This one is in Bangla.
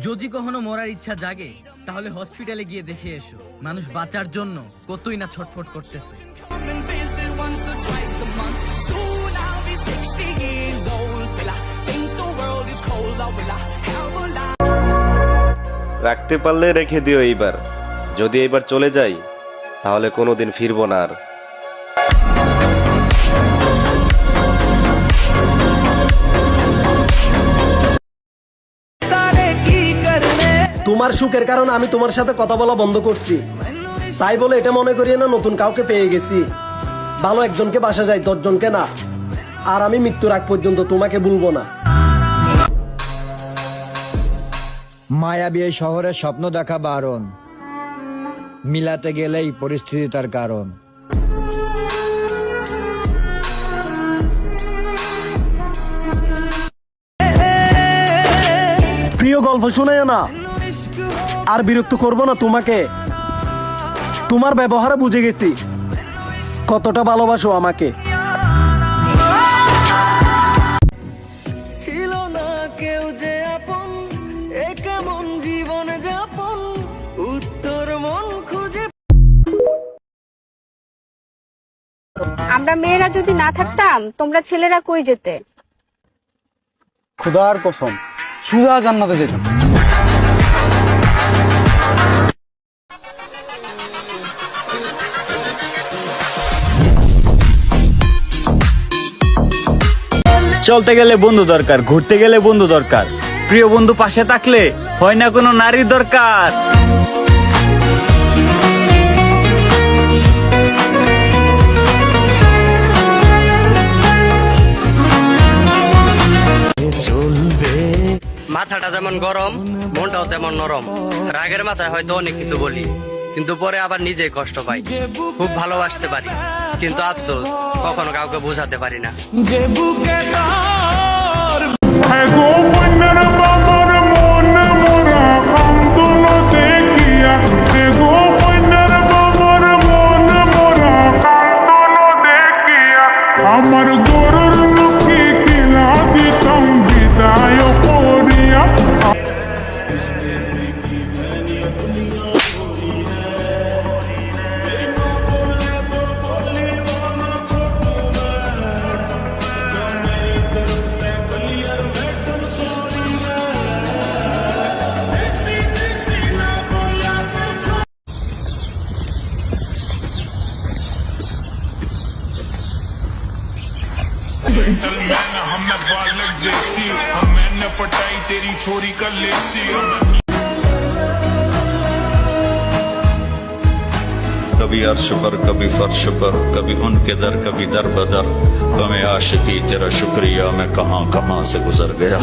যদি কখনো মরার ইচ্ছা জাগে তাহলে হসপিটালে গিয়ে দেখে এসো, মানুষ বাঁচার জন্য কতই না ছটফট করতেছে। রাখতে পারলে রেখে দিও এইবার, যদি এইবার চলে যাই তাহলে কোনোদিন ফিরবো না আর। তোমার সুখের কারণে আমি তোমার সাথে কথা বলা বন্ধ করছি, তাই বলে এটা মনে করিয়ে না নতুন কাউকে পেয়ে গেছি। ভালো একজনকে বাসা যায়, 10 জনকে না। আর আমি মৃত্যুর আগ পর্যন্ত তোমাকে ভুলবো না। মায়াবী এই শহরের স্বপ্ন দেখা বারণ, মিলাতে গেলেই পরিস্থিতি তার কারণ। প্রিয় গল্প শুনাইও না, আর বিরক্ত করবো না তোমাকে। তোমার ব্যবহারে বুঝে গেছি কতটা ভালোবাসো আমাকে। ছিল না কেউ যে আপন, এ কেমন জীবন যাপন, উত্তর মন খুঁজে। আমরা মেয়েরা যদি না থাকতাম তোমরা ছেলেরা কই যেতে? খোদার কসম, সুজা জান্নাতে যেতাম। চলতে গেলে বন্ধু দরকার, ঘুরতে গেলে বন্ধু দরকার, প্রিয় বন্ধু পাশে থাকলে হয় না কোনো নারীর দরকার। মাথাটা যেমন গরম, মনটাও তেমন নরম। রাগের মাথায় হয়তো অনেক কিছু বলি, কিন্তু পরে আবার নিজেই কষ্ট পাই। খুব ভালোবাসতে পারি, কিন্তু আফসোস কখনো কাউকে বোঝাতে পারি না। আমার গরুর মুখে কিলা দিতাম বিদায় করিয়া। हमें बालक देसी, मैंने पटाई तेरी छोरी का लेसी। कभी अर्श पर, कभी फर्श पर, कभी उनके दर, कभी दर बदर। तुम्हें आशिकी तेरा शुक्रिया, मैं कहां कहां से गुजर गया।